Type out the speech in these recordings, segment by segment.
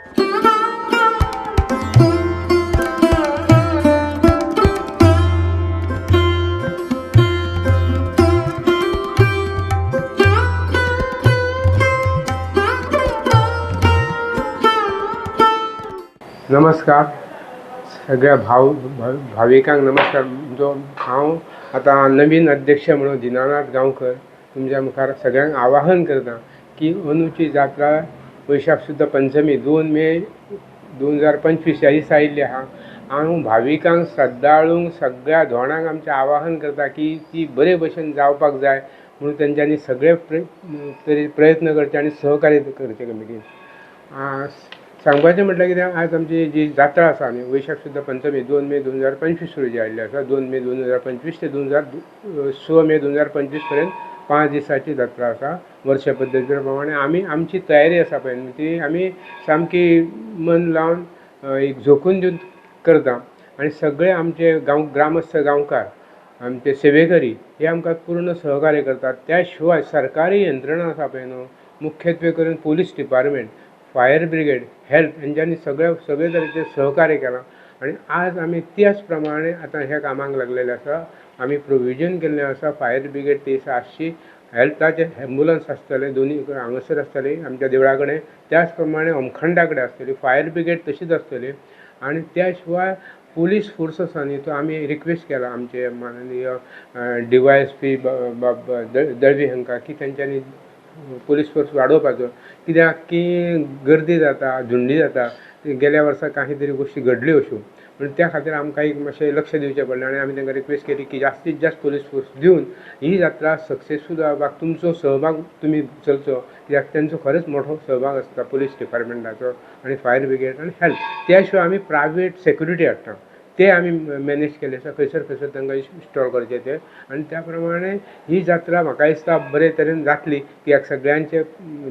नमस्कार सगळ्या भाविकांक नमस्कार. जो हांव आता नवीन अध्यक्ष म्हणून दिनानाथ गांवकर तुमच्या मुखार सगळ्यांक आवाहन करता की अंदूची जात्रा वैशाख शुद्ध पंचमी 2 मे 2025 ह्या दिसा आयिल्ली आहा. हांव भाविकांक श्रद्धाळूंक सगळ्या धोंडांक आमचें आवाहन करता की ती बरे भशेन जावपाक जाय म्हणून तेंच्यांनी सगळे प्रयत्न करचे आनी सहकार्य करचें कमिटीन. सांगपाचें म्हटल्यार कितें, आज आमची जी जात्रा आसा न्ही वैशाख शुद्ध पंचमी 2 मे 2025 रोजी आयिल्ली आसा. 2 मे 2025 ते 6 मे 2025 पर्यंत 5 दिसाची जात्रा आसा. वर्ष पद्दती प्रमाणे आमची तयारी आसा पळय ती आमी सामकी मन लावन एक झोकून दिवन करता आनी सगळे आमचे ग्रामस्थ गांवकार आमचे सेवेकरी हे आमकां पूर्ण सहकार्य करतात. त्या शिवाय सरकारी यंत्रणा आसा पळय न्हू, मुख्यत्वे करून police department, fire brigade, health हेंच्यांनी सगळे तरेचे सहकार्य केलां आनी आज आमी त्याच प्रमाणे आतां ह्या कामाक लागलेले आसा. आमी प्रोविजन केल्लें आसा. फायर ब्रिगेड ती आसची, हेल्थाचे एम्बुलन्स आसतले, दोनी हांगासर आसतली आमच्या देवळा कडेन, त्याच प्रमाणे होमखंडा कडेन आसतली, फायर ब्रिगेड तशीच आसतली. आनी त्या शिवाय पुलीस फोर्स आसा न्ही तो आमी रिक्वेस्ट केला आमचे माननीय DYSP दळवी हांकां की तेंच्यांनी पुलीस फोर्स वाडोवपाचो. कित्याक की गर्दी जाता, झुंडी जाता. गेल्या वर्सा काही तरी गोश्टी घडल्यो अश्यो म्हणून त्या खातीर आमकां एक मातशें लक्ष दिवचें पडलें आनी आमी तांकां रिक्वेस्ट केली की जास्तीत जास्त पुलीस फोर्स दिवन ही जात्रा सक्सेसफूल जावपाक तुमचो सहभाग तुमी चलचो. कित्याक तेंचो खरेंच मोठो सहभाग आसता पुलीस डिपार्टमेंटाचो आनी फायर ब्रिगेड आनी हेल्थ. त्या शिवाय आमी प्रायवेट सेक्युरिटी हाडटा, ते आमी मॅनेज केले आसा खंयसर तांकां इन्स्टॉल करचे ते. आनी त्या प्रमाणे ही जात्रा म्हाका दिसता बरे तरेन जातली. कित्याक सगळ्यांचे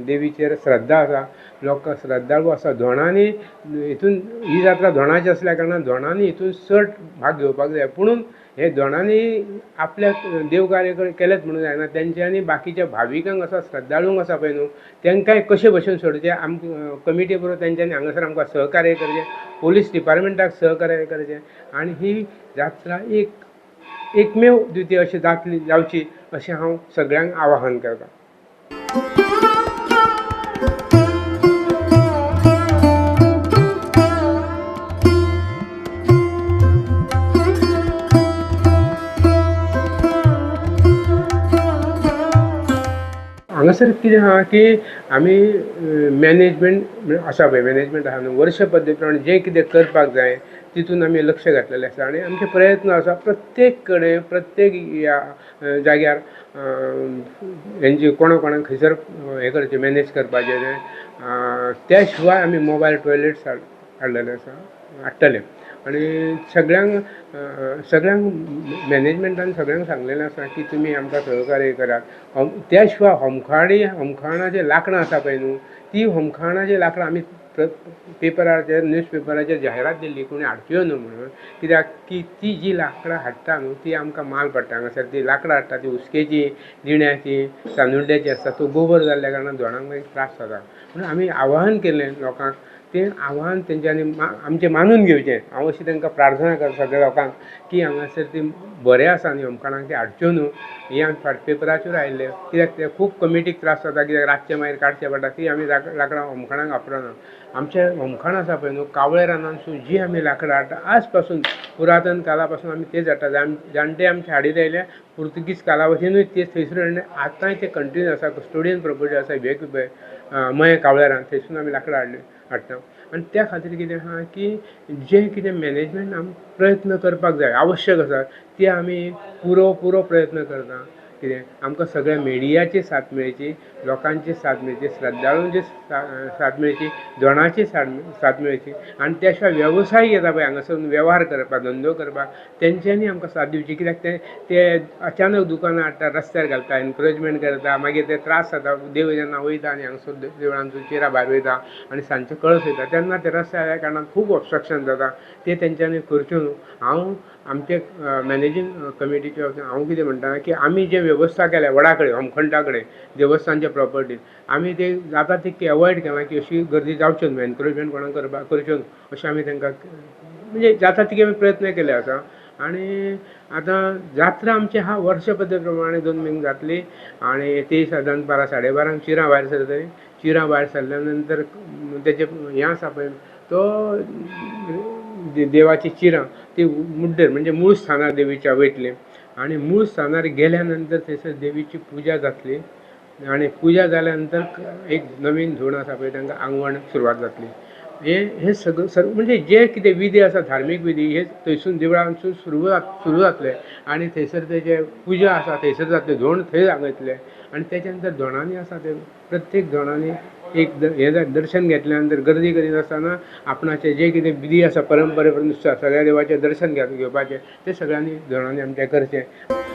देवीचेर श्रद्धा आसा, लोक श्रद्धाळू आसा. धोंडांनी हितून ही जात्रा धोंडाची आसल्या कारणान धोंडांनी हितून चड भाग घेवपाक जाय. पुणून हे धोंडांनी आपल्या देव कार्य केलेच म्हणून जायना. तेंच्यांनी बाकीच्या भाविकांक आसा, श्रद्धाळूंक आसा पळय न्हू, तेंकांय कशे भशेन सोडचे. कमिटी बरोबर तेंच्यांनी हांगासर आमकां सहकार्य करचें, पोलीस डिपार्टमेंटाक सहकार्य करचें आनी ही जात्रा एकमेव द्वितीय अशी जावची अशें हांव सगळ्यांक आवाहन करतां. हांगासर कितें आहा की आमी मॅनेजमेंट आसा पळय, मॅनेजमेंट आहा न्हू, वर्ष पद्दती प्रमाणे जें कितें करपाक जाय तितून आमी लक्ष घातलेलें आसा आनी आमचे प्रयत्न आसा प्रत्येक कडेन प्रत्येक ह्या जाग्यार हेंची कोणाक खंयसर हें करचें मॅनेज करपाचें. त्या शिवाय आमी मोबायल टॉयलेट्स हाडलेले आसा, हाडटले आनी सगळ्यांक मॅनेजमेंटान सगळ्यांक सांगलेलें आसा की तुमी आमकां सहकार्य करात. त्या शिवाय होमखाणाचें लांकडां आसा पळय न्हू, ती होमखाणाचें लांकडां आमी पेपराचेर न्यूजपेपराचेर जायरात दिल्ली कोणी हाडच्यो न्हू म्हणून. कित्याक की ती जी लांकडां हाडटा न्हू ती आमकां माल पडटा. हांगासर ती लांकडां हाडटा ती उस्केची, जिण्याची, सानुड्याची आसता. तो गोबर जाल्ल्या कारणान झाडांक मागीर त्रास जाता. म्हणून आमी आवाहन केलें लोकांक, तें आव्हान तेंच्यांनी आमचें मानून घेवचें. हांव अशी तांकां प्रार्थना करता सगळ्या लोकांक की हांगासर ती बरें आसा न्ही होमखाणांक, ती हाडच्यो न्हू. हे आमी पेपराचेर आयिल्ले. कित्याक ते खूब कमिटीक त्रास जाता, कित्याक रातचे मागीर काडचें पडटा. ती आमी लांकडां होमखाणांक वापरना. आमचें होमखाण आसा पळय न्हू, कावळे रानांतसून जी आमी लांकडां हाडटा आज पासून पुरातन काला पासून आमी तेच हाडटा. जाणटे आमचे हाडीत आयले पुर्तुगीज कालावधीनूय ते थंयसर हाडले, आतांय ते कंटिन्यू आसा. कस्टोडियन प्रॉपर्टी आसा मये कावळे रान, थंयसून आमी लांकडां हाडटा. आनी त्या खातीर कितें आहा की जें कितें मॅनेजमेंट आमी प्रयत्न करपाक जाय आवश्यक आसा ते आमी पुरो प्रयत्न करता. कितें आमकां सगळ्या मिडियाची साथ मेळची, लोकांची साथ मेळची, श्रद्धाळूंची साथ मेळची, दोणाची साथ मेळची आनी त्या शिवाय वेवसायीक येता पळय हांगासर वेव्हार करपाक, धंदो करपाक, तेंच्यांनी आमकां साथ दिवची. कित्याक ते अचानक दुकानां हाडटा, रस्त्यार घालता, एनक्रोचमेंट करता, मागीर ते त्रास जाता. देव जेन्ना वयता आनी हांगासर देवळांतून चिरा भायर वयता आनी सांजचो कळस वयता तेन्ना ते रस्त्या ह्या कारणान खूब ऑब्स्ट्रक्शन जाता. ते तेंच्यांनी करच्यो न्हू. हांव आमचे मॅनेजींग कमिटीचे हांव कितें म्हणटा की आमी जे वेवस्था केल्या वडा कडेन होमखंडा कडेन देवस्थानच्या प्रॉपर्टीन आमी ते जाता तितके अवॉयड केलां की अशी गर्दी जावच्यो न्हू, एनकरेजमेंट कोणाक करच्यो न्हू अशें आमी तांकां म्हणजे जाता तितके आमी प्रयत्न केले आसा. आणि आतां जात्रा आमची हा वर्ष पद्दती प्रमाणे 2 म्हयने जातली आणि ती सादारण 12:30 चिरां भायर सरतली. चिरां भायर सरल्या नंतर तेजें हें आसा पळय तो देवाची चिरां ती मुड्डेर म्हणजे मूळ स्थानार देवीच्या वयतली आणि मूळ स्थानार गेल्या नंतर थंयसर देवीची पुजा जातली आणि पुजा जाल्या नंतर एक नवीन धूण आसा पळय तांकां आंगवण सुरवात जातली. हे सगळं म्हणजे जे कितें विधी आसा धार्मीक विधी हे थंयसून देवळांसून सुरू जातले आणि थंयसर तेजे पुजा आसा थंयसर जातले धोंड थंय जागयतले आणि त्याच्या नंतर धोंडांनी आसा ते प्रत्येक धोंडांनी एक हे दर्शन घेतल्या नंतर गर्दी करीत आसतना आपणाचे जे कितें विधी आसा परंपरे प्रमाणे सगळ्या देवाचें दर्शन घेवपाचें ते सगळ्यांनी धोंडांनी आमचें करचें.